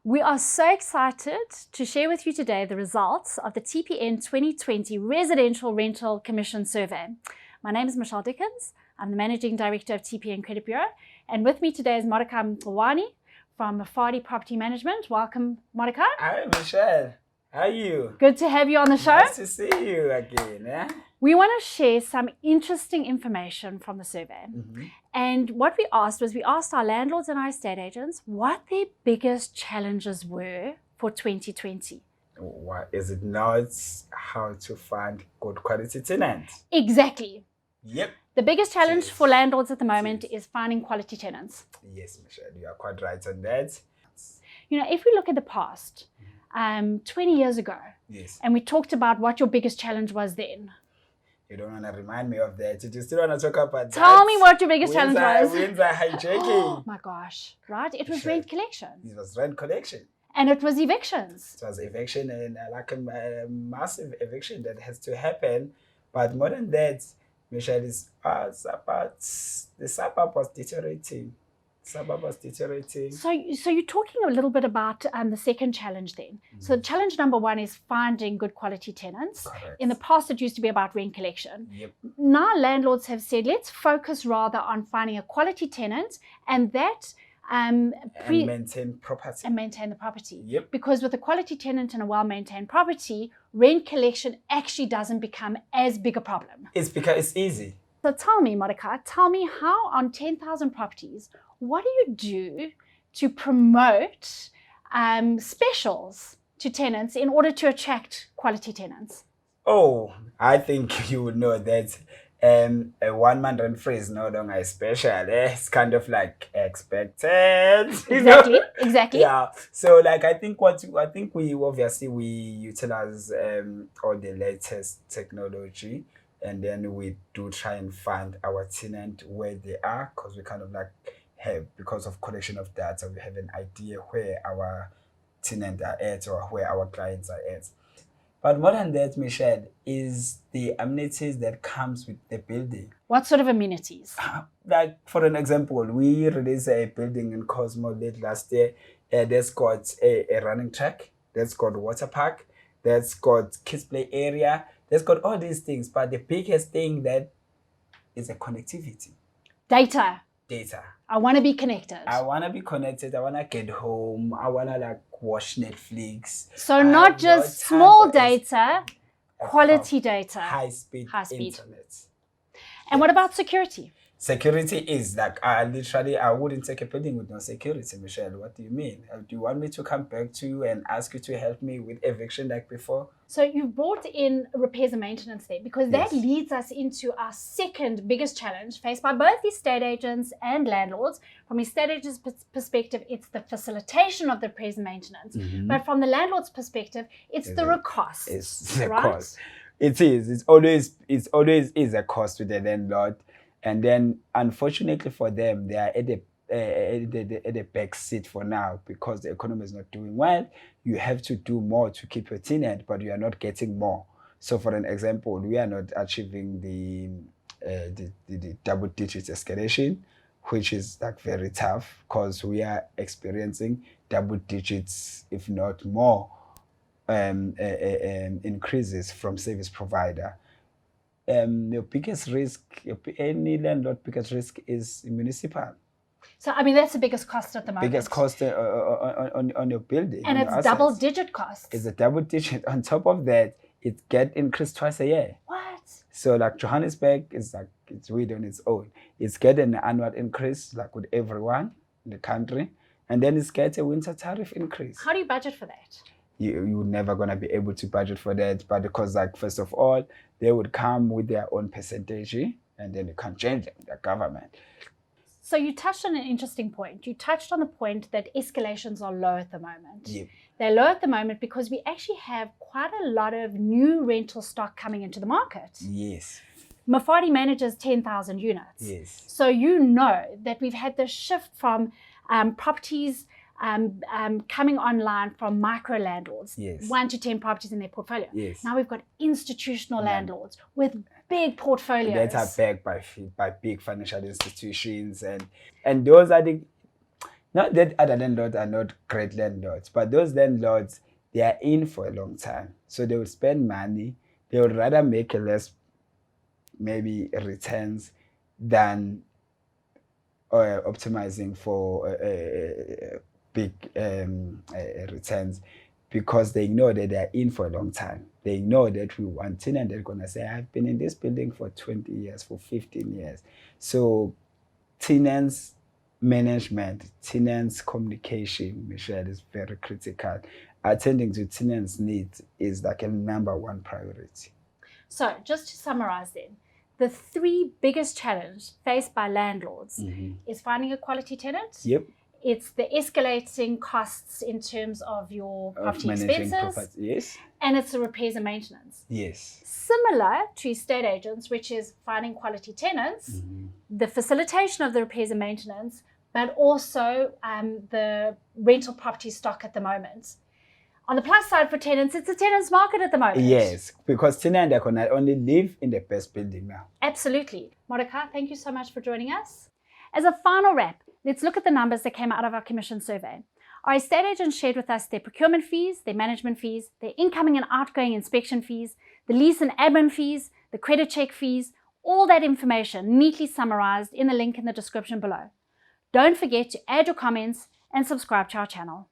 We are so excited to share with you today the results of the TPN 2020 Residential Rental Commission Survey. My name is Michelle Dickens. I'm the Managing Director of TPN Credit Bureau. And with me today is Modicai from Mafadi Property Management. Welcome, Modicai. Hi, Michelle. How are you? Good to have you on the show. Nice to see you again. Eh? We want to share some interesting information from the survey. And what we asked our landlords and our estate agents what their biggest challenges were for 2020. What is it not? How to find good quality tenants. Exactly. Yep. The biggest challenge for landlords at the moment is finding quality tenants. Yes, Michelle, you are quite right on that. You know, if we look at the past, 20 years ago, Yes. and we talked about what your biggest challenge was then. You don't want to remind me of that. You just still want to talk about that. Tell me what your biggest challenge was. When's the hijacking? Oh my gosh, right? It was Sure. rent collection. It was rent collection. And it was evictions. It was eviction and like a massive eviction that has to happen. But more than that, Michelle, it's about the suburb was deteriorating. So you're talking a little bit about the second challenge then. So challenge number one is finding good quality tenants. Correct. In the past, it used to be about rent collection. Yep. Now landlords have said, let's focus rather on finding a quality tenant and that And maintain property. and maintain the property. Yep. Because with a quality tenant and a well-maintained property, rent collection actually doesn't become as big a problem. It's because it's easy. So tell me, Modicai, tell me how on 10,000 properties, what do you do to promote specials to tenants in order to attract quality tenants? Oh, I think you would know that a one-man rent free is no longer a special. It's kind of like expected. You know? Exactly. Yeah. So like I think we obviously we utilize all the latest technology, and then we do try and find our tenant where they are, because we kind of like have, because of collection of data, we have an idea where our tenants are at or where our clients are at. But more than that, Michelle, is the amenities that comes with the building. What sort of amenities? Like, for an example, we released a building in Cosmo late last year. That's got a running track. That's got water park. That's got kids play area. That's got all these things. But the biggest thing that is a connectivity. Data. I want to be connected. I want to be connected. I want to get home. I want to like watch Netflix. So not just small data, quality data. High speed internet. And what about security? Security is like, I wouldn't take a building with no security, Michelle. What do you mean? Do you want me to come back to you and ask you to help me with eviction like before? So you brought in repairs and maintenance there, because that leads us into our second biggest challenge faced by both estate agents and landlords. From estate agents' perspective, it's the facilitation of the repairs and maintenance. But from the landlord's perspective, it's the cost. It's the right? cost. It is. It's always is a cost to the landlord. And then, unfortunately for them, they are at the back seat for now, because the economy is not doing well. You have to do more to keep your tenant, but you are not getting more. So, for an example, we are not achieving the double digit escalation, which is like very tough, because we are experiencing double digits, if not more, increases from service provider. Your biggest risk, any landlord biggest risk is municipal. So, I mean, that's the biggest cost at the moment. Biggest cost on your building. And it's double-digit costs. It's a double-digit. On top of that, it get increased twice a year. What? So, like Johannesburg is like, it's weird on its own. It's getting an annual increase, like with everyone in the country. And then it's get a winter tariff increase. How do you budget for that? You're never going to be able to budget for that. But because, like, first of all, they would come with their own percentage, and then you can't change them, the government. So you touched on an interesting point. You touched on the point that escalations are low at the moment. Yep. They're low at the moment because we actually have quite a lot of new rental stock coming into the market. Yes. Mafadi manages 10,000 units. Yes. So you know that we've had this shift from properties coming online from micro landlords, 1 to 10 properties in their portfolio. Yes. Now we've got institutional landlords with big portfolios. That are backed by big financial institutions, and those are the Not that other landlords are not great landlords, but those landlords, they are in for a long time. So they will spend money. They would rather make a less, maybe, returns than optimizing for big returns, because they know that they're in for a long time. They know that we want tenant, they're going to say, I've been in this building for 20 years, for 15 years. So tenants management, tenants communication, Michelle, is very critical. Attending to tenants' needs is like a #1 priority. So just to summarize then, the 3 biggest challenges faced by landlords is finding a quality tenant. Yep. It's the escalating costs in terms of your property expenses. Yes. And it's the repairs and maintenance. Yes. Similar to estate agents, which is finding quality tenants, the facilitation of the repairs and maintenance, but also the rental property stock at the moment. On the plus side for tenants, it's a tenant's market at the moment. Yes, because tenants can not only live in the best building now. Absolutely. Modicai, thank you so much for joining us. As a final wrap, let's look at the numbers that came out of our commission survey. Our estate agents shared with us their procurement fees, their management fees, their incoming and outgoing inspection fees, the lease and admin fees, the credit check fees, all that information neatly summarized in the link in the description below. Don't forget to add your comments and subscribe to our channel.